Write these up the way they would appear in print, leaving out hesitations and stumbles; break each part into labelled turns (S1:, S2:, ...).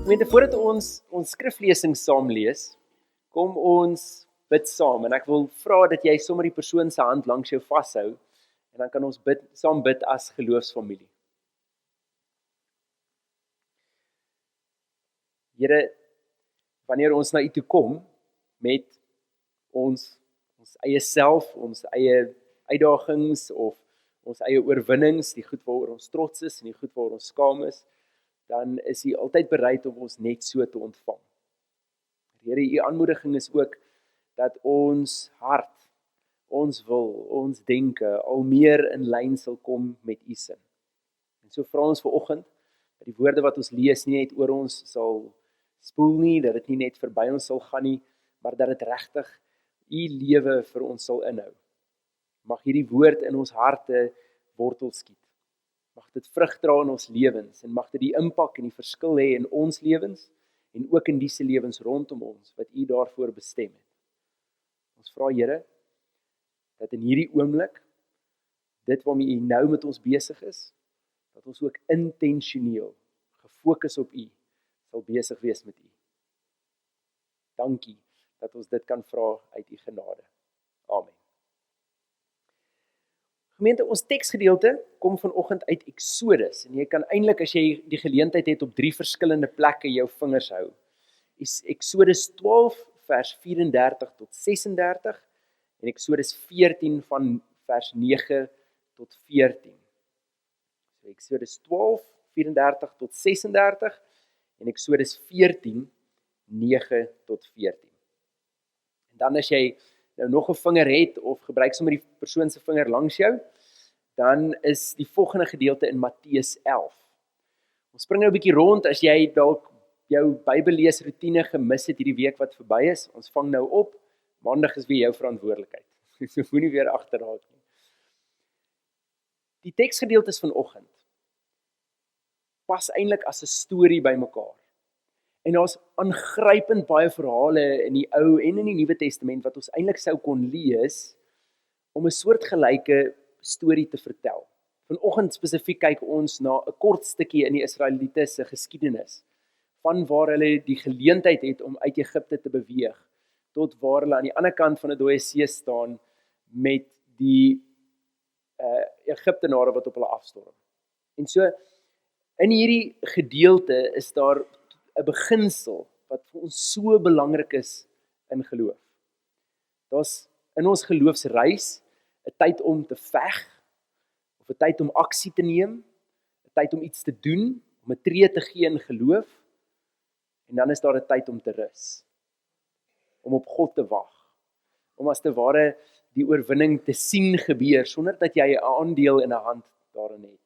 S1: Gemeente, voordat ons skriflesing saam lees, kom ons bid saam en ek wil vra dat jy sommer die persoon se hand langs jou vashou en dan kan ons saam bid as geloofsfamilie. Here, wanneer ons na U toe kom met ons eie self, ons eie uitdagings of ons eie oorwinnings, die goed waaroor ons trots is en die goed waaroor ons skaam is, dan is U altyd bereid om ons net so te ontvang. Here, U aanmoediging is ook dat ons hart, ons wil, ons denke al meer in lyn sal kom met U sin. En so vra ons vanoggend dat die woorde wat ons lees nie net oor ons sal spoel nie, dat dit nie net verby ons sal gaan nie, maar dat dit regtig U lewe vir ons sal inhou. Mag hierdie woord in ons harte wortel skiet. Mag dit vrug dra in ons lewens en mag dit die impak en die verskil hê in ons lewens en ook in die lewens rondom ons wat U daarvoor bestem het. Ons vra Here dat in hierdie oomblik dit waarmee U nou met ons besig is, dat ons ook intentioneel gefokus op U sal besig wees met U. Dankie dat ons dit kan vra uit U genade. Amen. Gemeente, ons teksgedeelte kom vanoggend uit Exodus en jy kan eintlik as jy die geleentheid het op 3 verskillende plekke jou vingers hou. Exodus 12 vers 34 tot 36 en Exodus 14 van vers 9 tot 14. So Exodus 12 34 tot 36 en Exodus 14 9 tot 14. En dan as jy nou nog 'n vinger het of gebruik sommer die persoon se vinger langs jou, dan is die volgende gedeelte in Matteus 11. Ons spring nou 'n bietjie rond as jy dalk jou Bybellees roetine gemis het hierdie week wat verby is. Ons vang nou op. Maandag is weer jou verantwoordelikheid. So moenie weer agterraak nie. Die teksgedeeltes vanoggend pas eintlik as 'n storie bymekaar. En daar's aangrypend baie verhale in die Ou en in die Nuwe Testament wat ons eintlik sou kon lees om 'n soortgelyke storie te vertel. Vanoggend spesifiek kyk ons na 'n kort stukkie in die Israeliete se geskiedenis, van waar hulle die geleentheid het om uit Egipte te beweeg, tot waar hulle aan die ander kant van die Dooie See staan met die Egiptenare wat op hulle afstorm. En so, in hierdie gedeelte is daar 'n beginsel wat vir ons so belangrik is in geloof. Daar's in ons geloofsreis 'n tyd om te veg, of 'n tyd om aksie te neem, 'n tyd om iets te doen, om 'n tree te gee in geloof, en dan is daar 'n tyd om te rus, om op God te wag, om as te ware die oorwinning te sien gebeur, sonder dat jy 'n aandeel in 'n hand daarin het.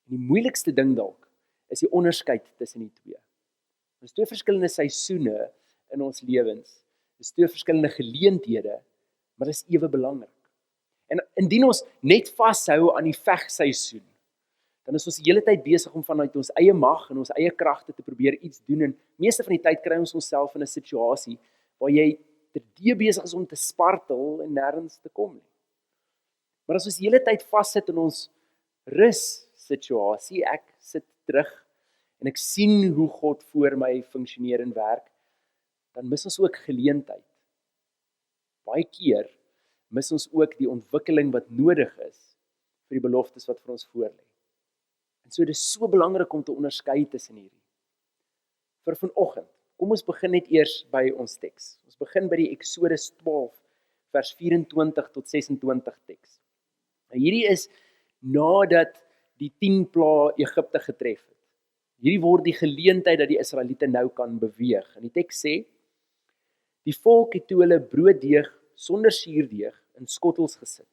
S1: En die moeilikste ding dalk, is die onderskeid tussen die twee. Dis 2 verskillende seisoene in ons lewens, dis 2 verskillende geleenthede, maar dis ewe belangrik. En indien ons net vashou aan die vegseisoen, dan is ons die hele tyd besig om vanuit ons eie mag en ons eie kragte te probeer iets doen, en meeste van die tyd kry ons onsself in 'n situasie waar jy terdee besig is om te spartel en nêrens te kom nie. Maar as ons die hele tyd vassit in ons rus situasie, ek sit terug en ek sien hoe God voor my funksioneer en werk, dan mis ons ook geleentheid. Baie keer mis ons ook die ontwikkeling wat nodig is vir die beloftes wat vir ons voorlê. En so dis so belangrik om te onderskei tussen hierdie. Vir vanoggend, kom ons begin net eers by ons teks. Ons begin by die Exodus 12 vers 24 tot 26 teks. En hierdie is nadat die 10 plaae Egipte getref het. Hierdie word die geleentheid dat die Israeliete nou kan beweeg. En die teks sê: die volk het toe hulle brooddeeg sonder suurdeeg in skottels gesit,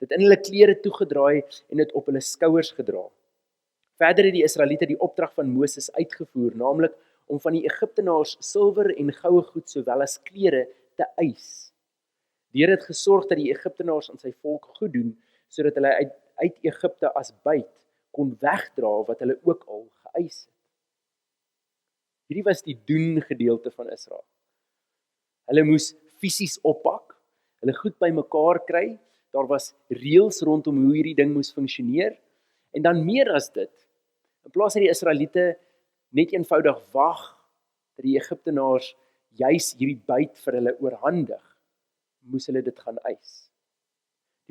S1: dit in hulle klere toegedraai en dit op hulle skouers gedra. Verder het die Israeliete die opdrag van Moses uitgevoer, naamlik om van die Egiptenaars silwer en goue goed sowel as klere te eis. Die Here het gesorg dat die Egiptenaars aan sy volk goed doen, sodat hulle uit Egipte as byt kon wegdra wat hulle ook al geëis het. Hierdie was die doen gedeelte van Israel. Hulle moes fisies oppak, hulle goed bymekaar kry, daar was reëls rondom hoe hierdie ding moes funksioneer, en dan meer as dit, in plaas dat die Israeliete net eenvoudig wag dat die Egiptenaars juis hierdie byt vir hulle oorhandig, moes hulle dit gaan eis.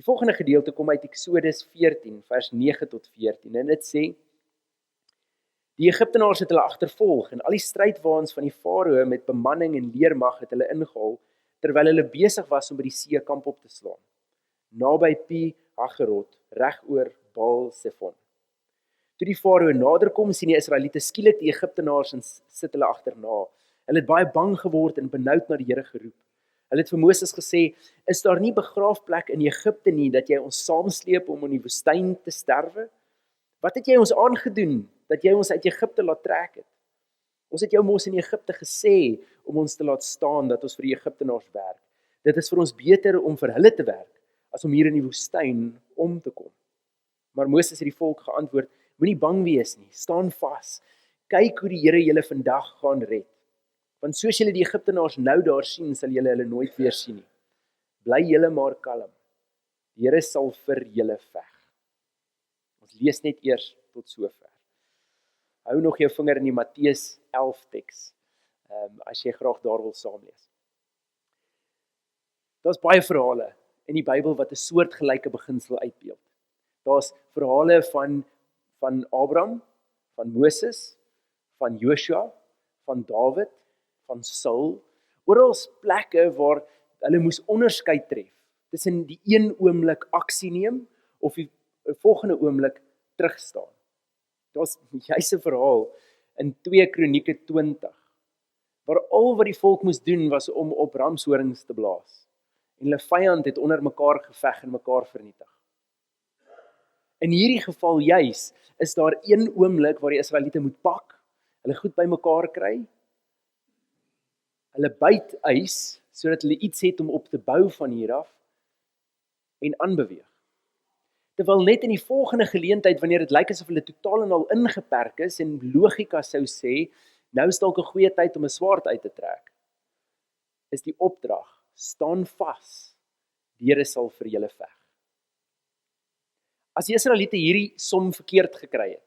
S1: Die volgende gedeelte kom uit Eksodus 14 vers 9 tot 14 en dit sê: Die Egiptenaars het hulle agtervolg en al die strydwaans van die farao met bemanning en leermag het hulle ingehaal terwyl hulle besig was om by die seekamp op te slaan, naby Pi Hagerot, reg oor Baal Zephon. Toe die farao naderkom, sien die Israeliete skielik die Egiptenaars en sit hulle agterna. Hulle het baie bang geword en benoud na die Here geroep. Hulle het vir Moses gesê: Is daar nie begraafplek in Egipte nie dat jy ons saamsleep om in die woestyn te sterwe? Wat het jy ons aangedoen dat jy ons uit Egipte laat trek het? Ons het jou mos in Egipte gesê om ons te laat staan dat ons vir die Egiptenaars werk. Dit is vir ons beter om vir hulle te werk as om hier in die woestyn om te kom. Maar Moses het die volk geantwoord: Moenie bang wees nie, staan vas. Kyk hoe die Here julle vandag gaan red. Want soos julle die Egiptenaars nou daar sien, sal julle hulle nooit weer sien nie. Bly julle maar kalm. Die Here sal vir julle veg. Ons lees net eers tot sover. Hou nog jou vinger in die Matteus 11 teks, as jy graag daar wil saamlees. Daar's baie verhale in die Bybel wat 'n soortgelyke beginsel uitbeeld. Daar's verhale van Abraham, van Moses, van Joshua, van Dawid, van Saul, oral plekke waar hulle moes onderskeid tref tussen die een oomblik aksie neem of die volgende oomblik terugstaan. Daar's juis 'n verhaal in 2 Kronieke 20 waar al wat die volk moes doen was om op ramshorings te blaas en hulle vyand het onder mekaar geveg en mekaar vernietig. In hierdie geval juis is daar een oomblik waar die Israeliete moet pak, hulle goed bymekaar kry, hulle byt eis sodat hulle iets het om op te bou van hier af en aanbeweeg. Terwyl net in die volgende geleentheid wanneer dit lyk asof hulle totaal en al ingeperk is en logika sou sê nou is dalk 'n goeie tyd om 'n swaard uit te trek, is die opdrag: staan vas, die Here sal vir julle veg. As die Israeliete hierdie som verkeerd gekry het,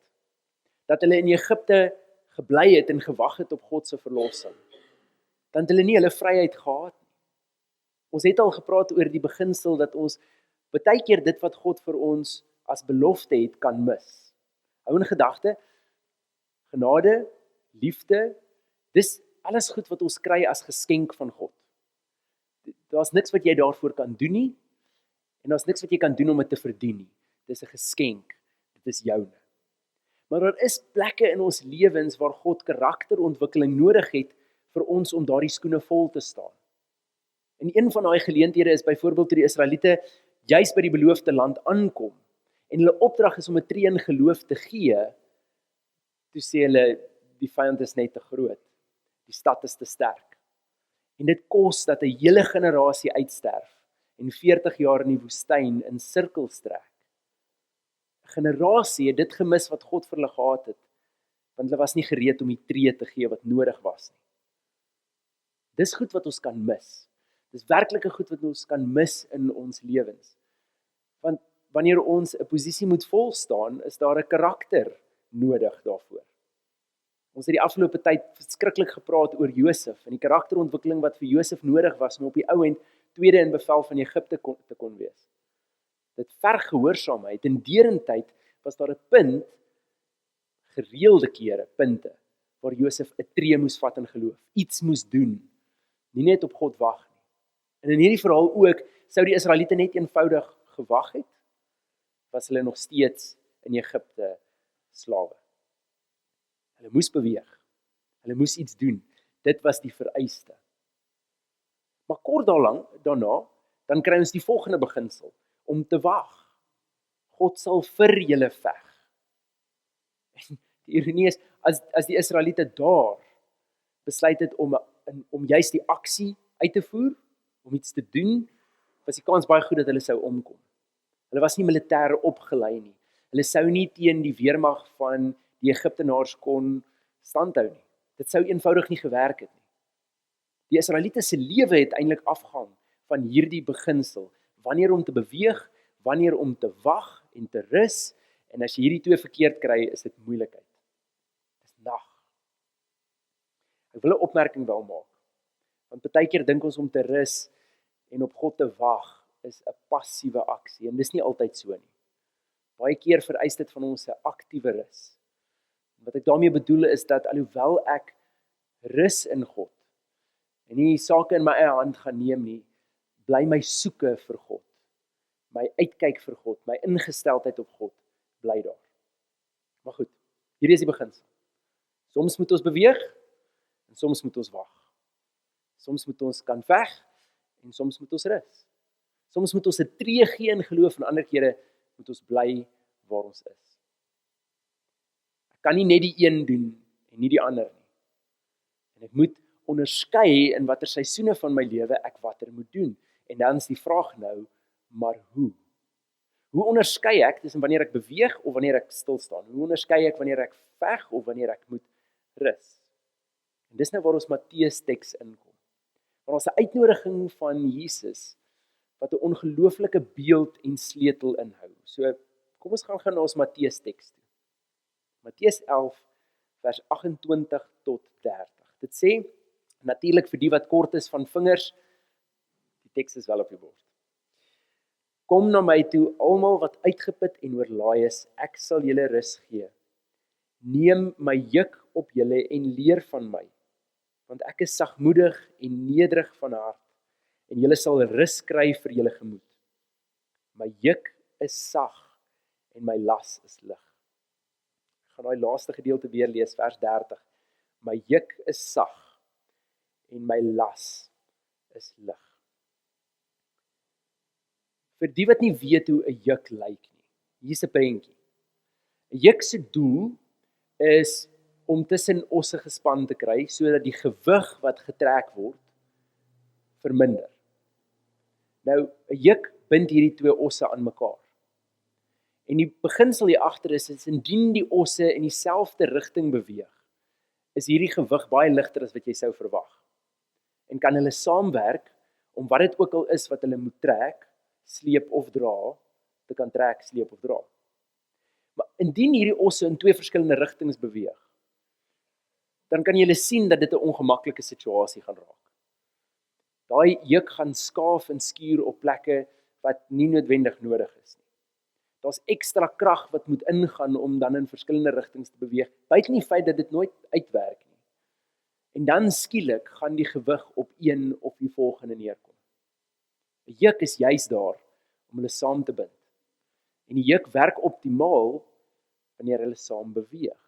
S1: dat hulle in Egipte gebly het en gewag het op God se verlossing, dan het hulle nie hulle vryheid gehad nie. Ons het al gepraat oor die beginsel dat ons baie keer dit wat God vir ons as belofte het, kan mis. Hou in gedagte, genade, liefde, dis alles goed wat ons kry as geskenk van God. Daar's niks wat jy daarvoor kan doen nie, en daar's niks wat jy kan doen om dit te verdien nie. Dis 'n geskenk, dit is joune. Maar daar is plekke in ons lewens waar God karakterontwikkeling nodig het vir ons om daardie skoene vol te staan. En een van daai geleenthede is byvoorbeeld toe die Israeliete juis by die beloofde land aankom en hulle opdrag is om 'n tree in geloof te gee, toe sê hulle die vyand is net te groot, die stad is te sterk. En dit kos dat 'n hele generasie uitsterf en 40 jaar in die woestyn in sirkels trek. 'n Generasie het dit gemis wat God vir hulle gehad het, want hulle was nie gereed om die tree te gee wat nodig was nie. Dis goed wat ons kan mis. Dis werklike goed wat ons kan mis in ons lewens. Want wanneer ons 'n posisie moet volstaan, is daar 'n karakter nodig daarvoor. Ons het die afgelope tyd verskriklik gepraat oor Josef en die karakterontwikkeling wat vir Josef nodig was om op die ou end tweede in bevel van Egipte te kon wees. Dit verg gehoorsaamheid en derentyd was daar 'n punt, gereelde kere punte, waar Josef 'n tree moes vat in geloof, iets moes doen, nie net op God wag nie. En in hierdie verhaal ook, sou die Israeliete net eenvoudig gewag het, was hulle nog steeds in Egipte slawe. Hulle moes beweeg, hulle moes iets doen, dit was die vereiste. Maar kort daarna, dan kry ons die volgende beginsel, om te wag. God sal vir julle veg. En die ironie is, as die Israeliete daar besluit het om juist die aksie uit te voer, om iets te doen, was die kans baie goed dat hulle sou omkom. Hulle was nie militêr opgelei nie. Hulle sou nie teen die weermag van die Egiptenaars kon standhou nie. Dit sou eenvoudig nie gewerk het nie. Die Israeliete se lewe het eintlik afgehang van hierdie beginsel. Wanneer om te beweeg, wanneer om te wag en te rus, en as jy hierdie twee verkeerd kry, is dit moeilikheid. Dis nag. wil 'n opmerking wel maak. Want baie keer dink ons om te rus en op God te wag is 'n passiewe aksie en dis nie altyd so nie. Baie keer vereis dit van ons 'n aktiewe rus. Wat ek daarmee bedoel is dat alhoewel ek rus in God en nie sake in my eie hand gaan neem nie, bly my soeke vir God, my uitkyk vir God, my ingesteldheid op God bly daar. Maar goed, hierdie is die beginsel. Soms moet ons beweeg en soms moet ons wag. Soms moet ons kan veg en soms moet ons rus. Soms moet ons 'n tree gee in geloof en ander kere moet ons bly waar ons is. Ek kan nie net die een doen en nie die ander nie. En ek moet onderskei in watter seisoene van my lewe ek watter moet doen. En dan is die vraag nou, maar hoe? Hoe onderskei ek tussen wanneer ek beweeg of wanneer ek stil staan? Hoe onderskei ek wanneer ek veg of wanneer ek moet rus? En dis nou waar ons Matteus teks inkom. Waar ons 'n uitnodiging van Jesus wat 'n ongelooflike beeld en sleutel inhou. So kom ons gaan na ons Matteus teks toe. Matteus 11 vers 28 tot 30. Dit sê natuurlik vir die wat kort is van vingers, die teks is wel op die bord. Kom na my toe, almal wat uitgeput en oorlaai is, ek sal julle rus gee. Neem my juk op julle en leer van my, want ek is sagmoedig en nederig van hart, en julle sal rus kry vir julle gemoed. My juk is sag en my las is lig. Ek gaan daai laaste gedeelte weer lees, vers 30. My juk is sag en my las is lig. Vir die wat nie weet hoe 'n juk lyk nie, hier's 'n prentjie. 'n Juk se doel is om tussen osse gespan te kry, sodat die gewig wat getrek word, verminder. Nou, 'n juk bind hierdie twee osse aan mekaar. En die beginsel hier agter is indien die osse in dieselfde rigting beweeg, is hierdie gewig baie ligter as wat jy sou verwag. En kan hulle saamwerk om wat dit ook al is wat hulle moet trek, sleep of dra, te kan trek, sleep of dra. Maar indien hierdie osse in twee verskillende rigtings beweeg, dan kan jy sien dat dit 'n ongemaklike situasie gaan raak. Daai juk gaan skaaf en skuur op plekke wat nie noodwendig nodig is nie. Daar's ekstra krag wat moet ingaan om dan in verskillende rigtings te beweeg, buiten die feit dat dit nooit uitwerk nie. En dan skielik gaan die gewig op een of die volgende neerkom. 'n Juk is juis daar om hulle saam te bind. En die juk werk optimaal wanneer hulle saam beweeg.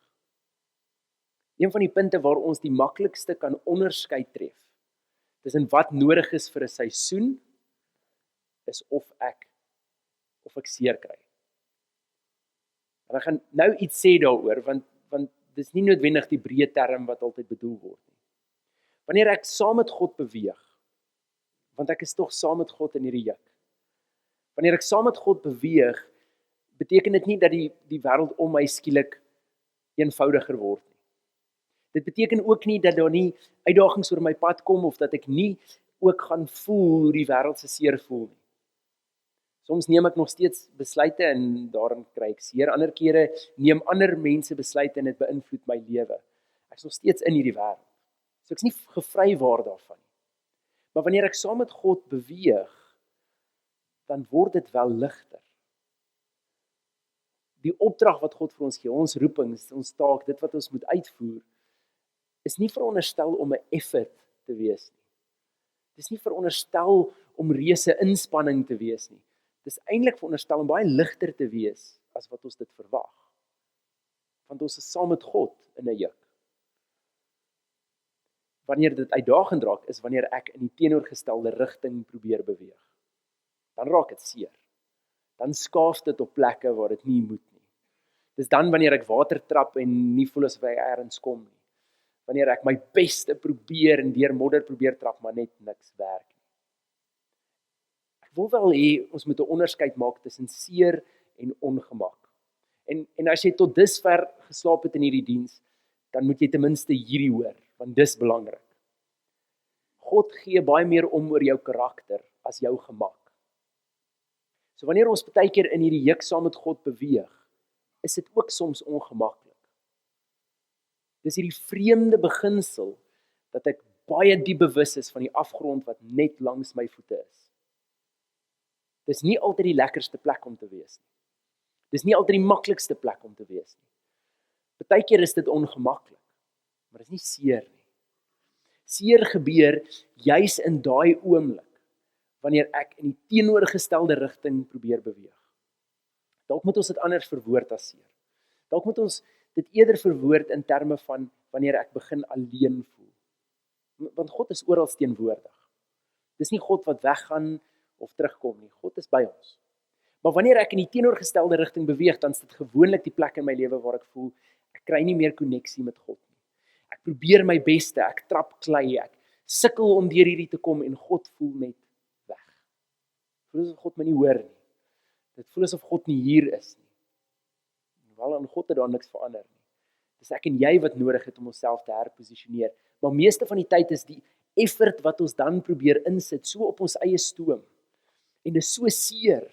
S1: Een van die punte waar ons die maklikste kan onderskei tref tussen wat nodig is vir 'n seisoen is of ek seer kry. En ek gaan nou iets sê daaroor want dis nie noodwendig die breë term wat altyd bedoel word nie. Wanneer ek saam met God beweeg, want ek is tog saam met God in hierdie juk. Wanneer ek saam met God beweeg, beteken dit nie dat die wêreld om my skielik eenvoudiger word nie. Dit beteken ook nie dat daar nie uitdagings oor my pad kom of dat ek nie ook gaan voel hoe die wêreld se seer voel nie. Soms neem ek nog steeds besluite en daarin kry ek seer. Ander kere neem ander mense besluite en dit beïnvloed my lewe. Ek is nog steeds in hierdie wêreld. So ek is nie gevrywaar daarvan nie. Maar wanneer ek saam met God beweeg, dan word dit wel ligter. Die opdrag wat God vir ons gee, ons roeping, ons taak, dit wat ons moet uitvoer, is nie veronderstel om 'n effort te wees nie. Dis nie veronderstel om reuse inspanning te wees nie. Dis eintlik veronderstel om baie ligter te wees as wat ons dit verwag. Want ons is saam met God in 'n juk. Wanneer dit uitdagend raak, is wanneer ek in die teenoorgestelde rigting probeer beweeg. Dan raak dit seer. Dan skaaf dit op plekke waar dit nie moet nie. Dis dan wanneer ek water trap en nie voel asof ek eers kom nie. Wanneer ek my beste probeer en deur modder probeer trap, maar net niks werk nie. Ek wil wel hê ons moet 'n onderskeid maak tussen seer en ongemak. En as jy tot dusver geslaap het in hierdie diens, dan moet jy ten minste hierdie hoor, want dis belangrik. God gee baie meer om oor jou karakter as jou gemak. So wanneer ons baie keer in hierdie juk saam met God beweeg, is dit ook soms ongemaklik. Dis hierdie vreemde beginsel dat ek baie diep bewus is van die afgrond wat net langs my voete is. Dis nie altyd die lekkerste plek om te wees nie. Dis nie altyd die maklikste plek om te wees nie. Partykeer is dit ongemaklik, maar dit is nie seer nie. Seer gebeur juis in daai oomblik, wanneer ek in die teenoorgestelde rigting probeer beweeg. Dalk moet ons dit anders verwoord as seer. Dalk moet ons dit eerder verwoord in terme van wanneer ek begin alleen voel. Want God is oral teenwoordig. Dis nie God wat weggaan of terugkom nie. God is by ons. Maar wanneer ek in die teenoorgestelde rigting beweeg, dan is dit gewoonlik die plek in my lewe waar ek voel, ek kry nie meer koneksie met God nie. Ek probeer my beste, ek trap klei, ek sukkel om deur hierdie te kom en God voel net weg. Voel asof God my nie hoor nie. Dit voel asof God nie hier is nie. Wel aan God het daar niks verander nie. Dis ek en jy wat nodig het om onsself te herposisioneer. Maar meeste van die tyd is die effort wat ons dan probeer insit so op ons eie stoom. En dis so seer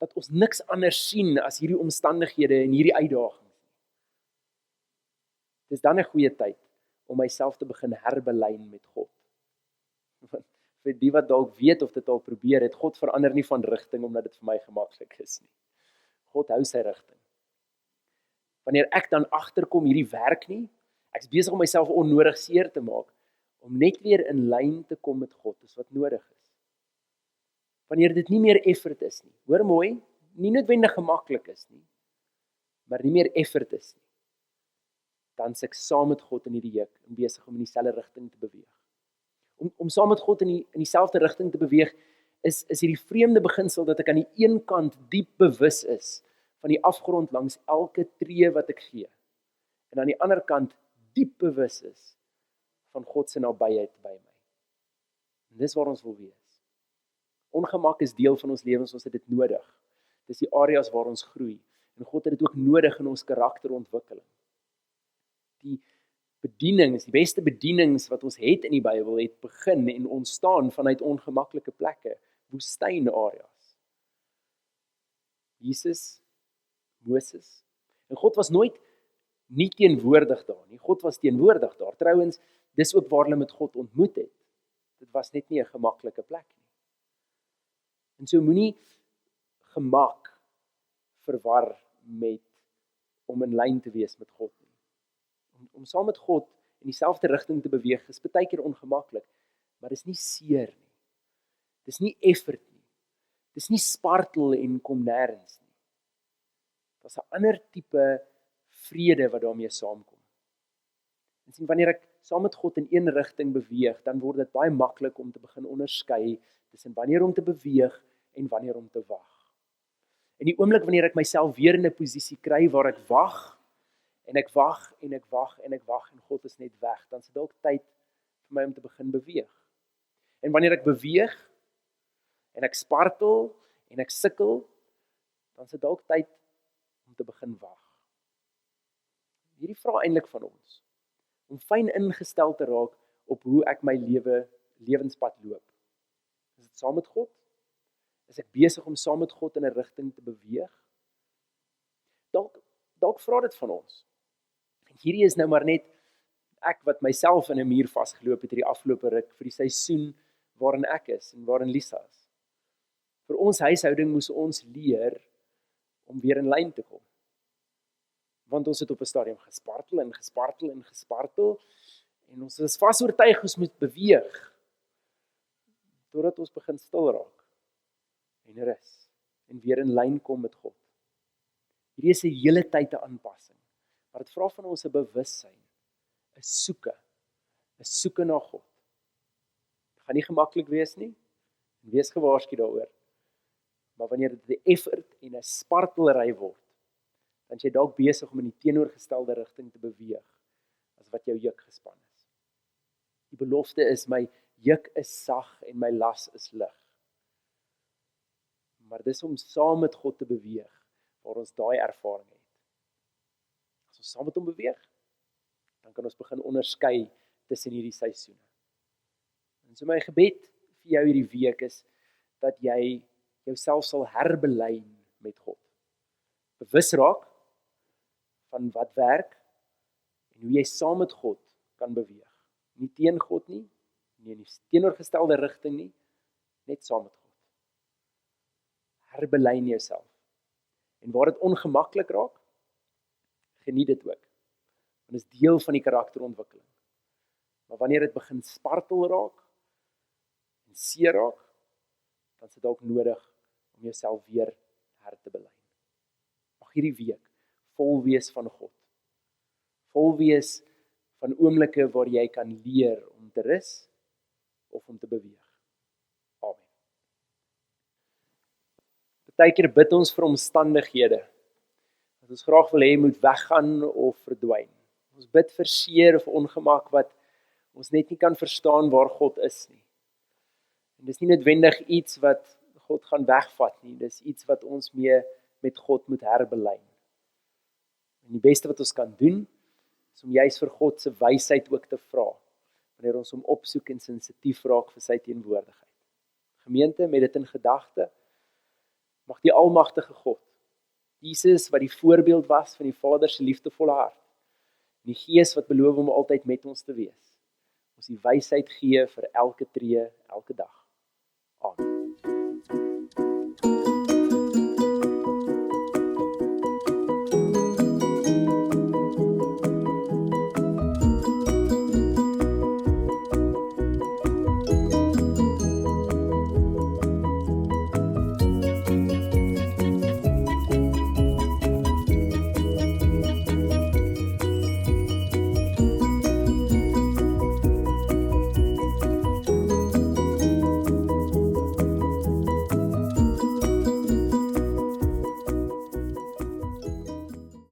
S1: dat ons niks anders sien as hierdie omstandighede en hierdie uitdagings. Dis dan 'n goeie tyd om myself te begin herbelyn met God. Want vir die wat dalk weet of dit al probeer het, God verander nie van rigting omdat dit vir my gemaklik is nie. God hou sy rigting. Wanneer ek dan agterkom hierdie werk nie, ek's besig om myself onnodig seer te maak, om net weer in lyn te kom met God, is wat nodig is. Wanneer dit nie meer effort is nie, hoor mooi, nie noodwendig gemaklik is nie, maar nie meer effort is nie, dan is ek saam met God in hierdie juk en besig om in dieselfde rigting te beweeg. Om saam met God in dieselfde rigting te beweeg, is hierdie vreemde beginsel dat ek aan die een kant diep bewus is van die afgrond langs elke tree wat ek gee, en aan die ander kant diep bewus is van God se nabyheid by my. En dis waar ons wil wees. Ongemak is deel van ons lewens, ons het dit nodig. Dis die areas waar ons groei, en God het dit ook nodig in ons karakterontwikkeling. Die bedienings, die beste bedienings wat ons het in die Bybel, het begin en ontstaan vanuit ongemaklike plekke, woestynareas. Jesus, Moses, en God was nooit nie teenwoordig daar nie, God was teenwoordig daar. Trouwens, dis ook waar hulle met God ontmoet het. Dit was net nie 'n gemaklike plek nie. En so moenie gemak verwar met om in lyn te wees met God nie. Om saam met God in dieselfde rigting te beweeg is baie keer ongemaklik, maar dis nie seer nie. Dis nie effort nie. Dis nie spartel en kom nêrens nie. Daar's 'n ander tipe vrede wat daarmee saamkom. En sien, wanneer ek saam met God in een rigting beweeg, dan word dit baie maklik om te begin onderskei tussen wanneer om te beweeg en wanneer om te wag. En die oomblik wanneer ek myself weer in 'n posisie kry waar ek wag, en ek wag, en ek wag, en ek wag, en God is net weg, dan is dit dalk tyd vir my om te begin beweeg. En wanneer ek beweeg, en ek spartel, en ek sukkel, dan is dit dalk tyd om te begin wag. Hierdie vra eintlik van ons, om fyn ingestel te raak op hoe ek my lewenspad loop. Is dit saam met God? Is ek besig om saam met God in 'n rigting te beweeg? Dalk vra dit van ons. En hierdie is nou maar net ek wat myself in 'n muur vasgeloop het hierdie afgelope ruk vir die seisoen waarin ek is en waarin Lisa is. Vir ons huishouding moes ons leer om weer in lyn te kom. Want ons het op 'n stadium gespartel en gespartel en gespartel, en ons is vas oortuig ons moet beweeg, totdat ons begin stil raak, en rus, en weer in lyn kom met God. Hierdie is 'n hele tyd 'n aanpassing, maar dit vra van ons 'n bewussyn, 'n soeke na God. Dit gaan nie gemaklik wees nie, en wees gewaarsku daaroor, maar wanneer dit 'n effort en 'n spartelry word, dan is jy dalk besig om in die teenoorgestelde rigting te beweeg, as wat jou juk gespan is. Die belofte is, my juk is sag en my las is lig. Maar dis om saam met God te beweeg, waar ons daai ervaring het. As ons saam met hom beweeg, dan kan ons begin onderskei tussen hierdie seisoene. En so my gebed vir jou hierdie week is, dat jy jouself sal herbelyn met God. Bewus raak van wat werk, en hoe jy saam met God kan beweeg. Nie teen God nie, nie in die teenoorgestelde rigting nie, net saam met God. Herbelyn jouself. En waar dit ongemaklik raak, geniet dit ook. Want dit is deel van die karakterontwikkeling. Maar wanneer dit begin spartel raak en seer raak, dan is dit dalk nodig om jouself weer her te belyn. Mag hierdie week vol wees van God. Vol wees van oomblikke waar jy kan leer om te rus of om te beweeg. Amen. Partykeer bid ons vir omstandighede wat ons graag wil hê moet weggaan of verdwyn. Ons bid vir seer of ongemak wat ons net nie kan verstaan waar God is nie. En dis nie noodwendig iets wat God gaan wegvat nie, dis iets wat ons mee met God moet herbelyn. En die beste wat ons kan doen, is om juist vir God se wysheid ook te vra, wanneer ons hom opsoek en sensitief raak vir sy teenwoordigheid. Gemeente, met dit in gedagte, mag die almagtige God, Jesus wat die voorbeeld was van die Vader se liefdevolle hart, en die Gees wat beloof om altyd met ons te wees, ons die wysheid gee vir elke tree, elke dag. Amen.